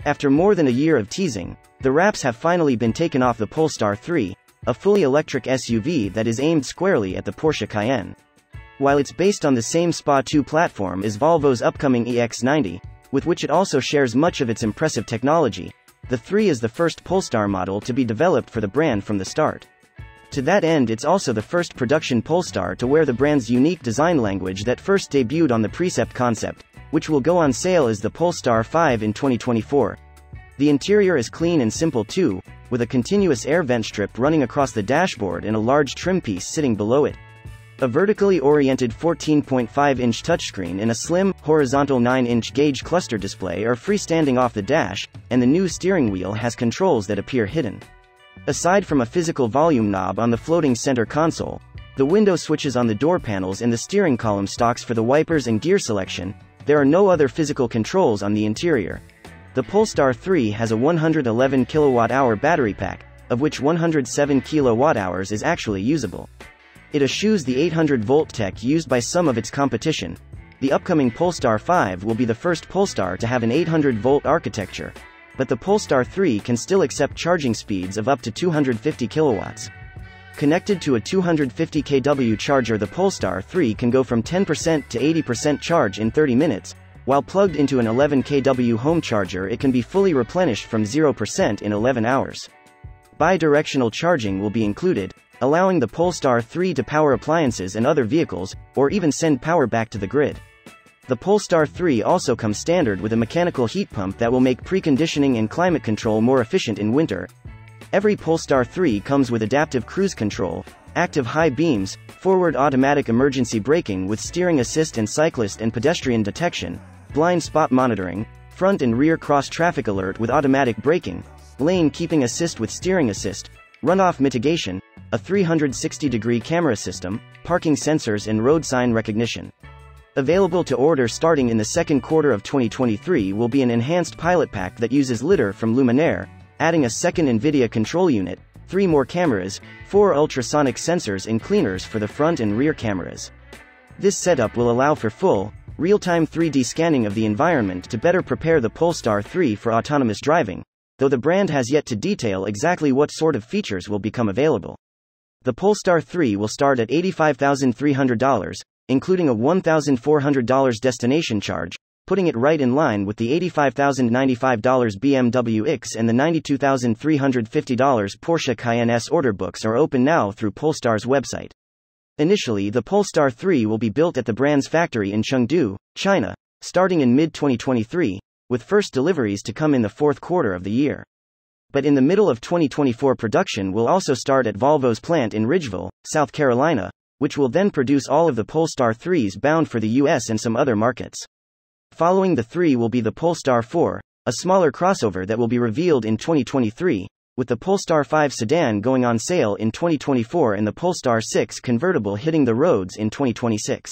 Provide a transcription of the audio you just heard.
After more than a year of teasing, the wraps have finally been taken off the Polestar 3, a fully electric SUV that is aimed squarely at the Porsche Cayenne. While it's based on the same SPA2 platform as Volvo's upcoming EX90, with which it also shares much of its impressive technology, the 3 is the first Polestar model to be developed for the brand from the start. To that end, it's also the first production Polestar to wear the brand's unique design language that first debuted on the Precept concept, which will go on sale as the Polestar 5 in 2024. The interior is clean and simple too, with a continuous air vent strip running across the dashboard and a large trim piece sitting below it. A vertically oriented 14.5-inch touchscreen and a slim, horizontal 9-inch gauge cluster display are freestanding off the dash, and the new steering wheel has controls that appear hidden. Aside from a physical volume knob on the floating center console, the window switches on the door panels and the steering column stalks for the wipers and gear selection, there are no other physical controls on the interior. The Polestar 3 has a 111 kWh battery pack, of which 107 kWh is actually usable. It eschews the 800-volt tech used by some of its competition. The upcoming Polestar 5 will be the first Polestar to have an 800-volt architecture, but the Polestar 3 can still accept charging speeds of up to 250 kilowatts. Connected to a 250 kW charger, the Polestar 3 can go from 10% to 80% charge in 30 minutes, while plugged into an 11 kW home charger it can be fully replenished from 0% in 11 hours. Bi-directional charging will be included, allowing the Polestar 3 to power appliances and other vehicles, or even send power back to the grid. The Polestar 3 also comes standard with a mechanical heat pump that will make preconditioning and climate control more efficient in winter. Every Polestar 3 comes with adaptive cruise control, active high beams, forward automatic emergency braking with steering assist and cyclist and pedestrian detection, blind spot monitoring, front and rear cross traffic alert with automatic braking, lane keeping assist with steering assist, runoff mitigation, a 360-degree camera system, parking sensors and road sign recognition. Available to order starting in the second quarter of 2023 will be an enhanced pilot pack that uses lidar from Luminaire, adding a second NVIDIA control unit, 3 more cameras, 4 ultrasonic sensors and cleaners for the front and rear cameras. This setup will allow for full, real-time 3D scanning of the environment to better prepare the Polestar 3 for autonomous driving, though the brand has yet to detail exactly what sort of features will become available. The Polestar 3 will start at $85,300, including a $1,400 destination charge, putting it right in line with the $85,095 BMW X and the $92,350 Porsche Cayenne S. Order books are open now through Polestar's website. Initially, the Polestar 3 will be built at the brand's factory in Chengdu, China, starting in mid-2023, with first deliveries to come in the fourth quarter of the year. But in the middle of 2024, production will also start at Volvo's plant in Ridgeville, South Carolina, which will then produce all of the Polestar 3s bound for the US and some other markets. Following the 3 will be the Polestar 4, a smaller crossover that will be revealed in 2023, with the Polestar 5 sedan going on sale in 2024 and the Polestar 6 convertible hitting the roads in 2026.